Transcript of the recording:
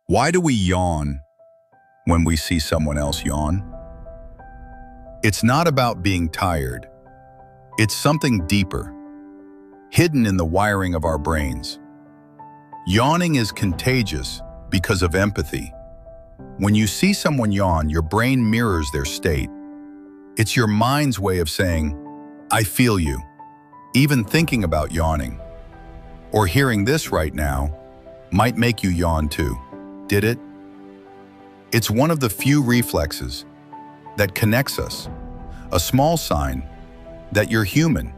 Why do we yawn when we see someone else yawn? It's not about being tired. It's something deeper, hidden in the wiring of our brains. Yawning is contagious because of empathy. When you see someone yawn, your brain mirrors their state. It's your mind's way of saying, "I feel you." Even thinking about yawning, or hearing this right now, might make you yawn too. Did it? It's one of the few reflexes that connects us, a small sign that you're human.